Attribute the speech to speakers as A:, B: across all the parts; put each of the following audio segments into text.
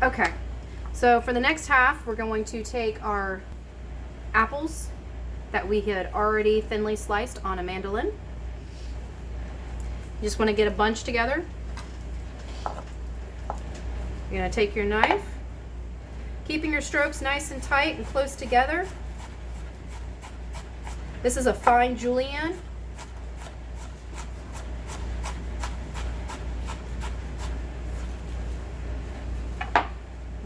A: Okay, so for the next half, we're going to take our apples that we had already thinly sliced on a mandolin. You just want to get a bunch together. You're going to take your knife, keeping your strokes nice and tight and close together. This is a fine julienne. I don't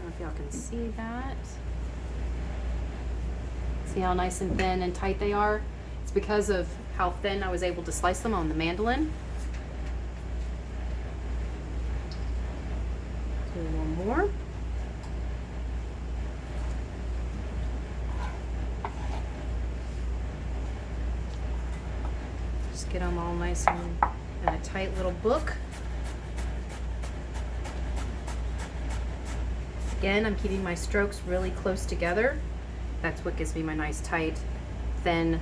A: know if y'all can see that. See how nice and thin and tight they are? It's because of how thin I was able to slice them on the mandolin. Do one more. Just get them all nice and in a tight little book. Again, I'm keeping my strokes really close together. That's what gives me my nice tight, thin.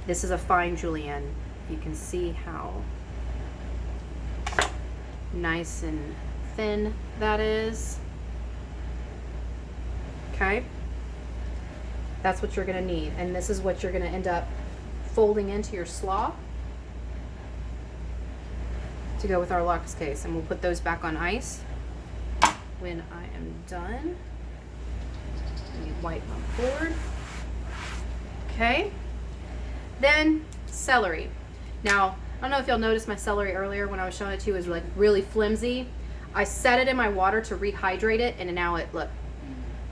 A: This is a fine julienne. You can see how nice and thin that is. Okay, that's what you're gonna need, and this is what you're gonna end up folding into your slaw to go with our lox case, and we'll put those back on ice when I am done. Let me wipe my board. Okay, then celery. Now, I don't know if y'all noticed my celery earlier when I was showing it to you, it was like really flimsy. I set it in my water to rehydrate it, and now look,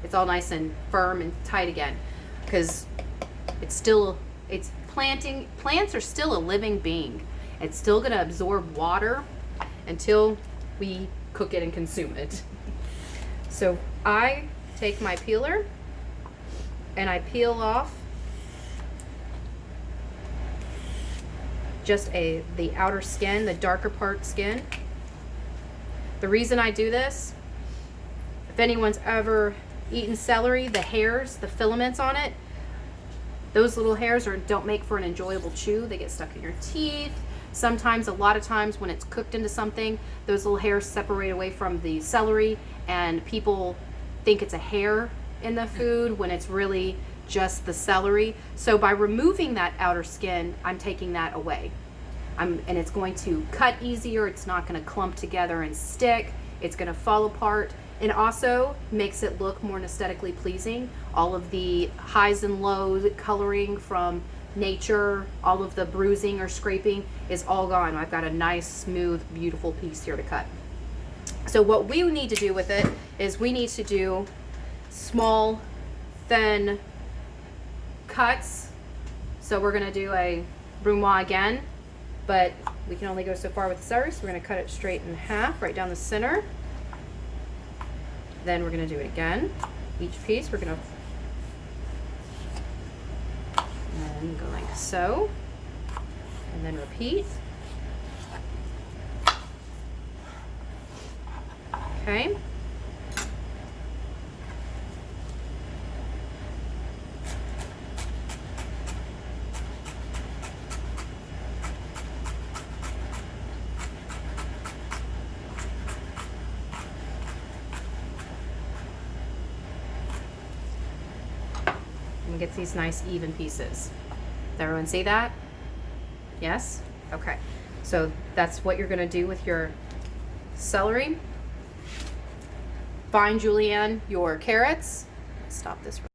A: it's all nice and firm and tight again, because it's plants are still a living being. It's still gonna absorb water until we cook it and consume it. So I take my peeler and I peel off just the outer skin, the darker part skin. The reason I do this, if anyone's ever eaten celery, the hairs, the filaments on it, those little hairs don't make for an enjoyable chew. They get stuck in your teeth. Sometimes, a lot of times when it's cooked into something, those little hairs separate away from the celery, and people think it's a hair in the food when it's really just the celery. So by removing that outer skin, I'm taking that away. And it's going to cut easier. It's not going to clump together and stick. It's going to fall apart. It also makes it look more aesthetically pleasing. All of the highs and lows coloring from nature, all of the bruising or scraping is all gone. I've got a nice, smooth, beautiful piece here to cut. So what we need to do with it is we need to do small, thin cuts. So we're going to do a brunoise again, but we can only go so far with the celery, so we're going to cut it straight in half, right down the center. Then we're going to do it again. Each piece we're going to and go like so, and then repeat. Okay. And get these nice even pieces. Does everyone see that? Yes? Okay. So that's what you're going to do with your celery. Fine julienne your carrots. Stop this.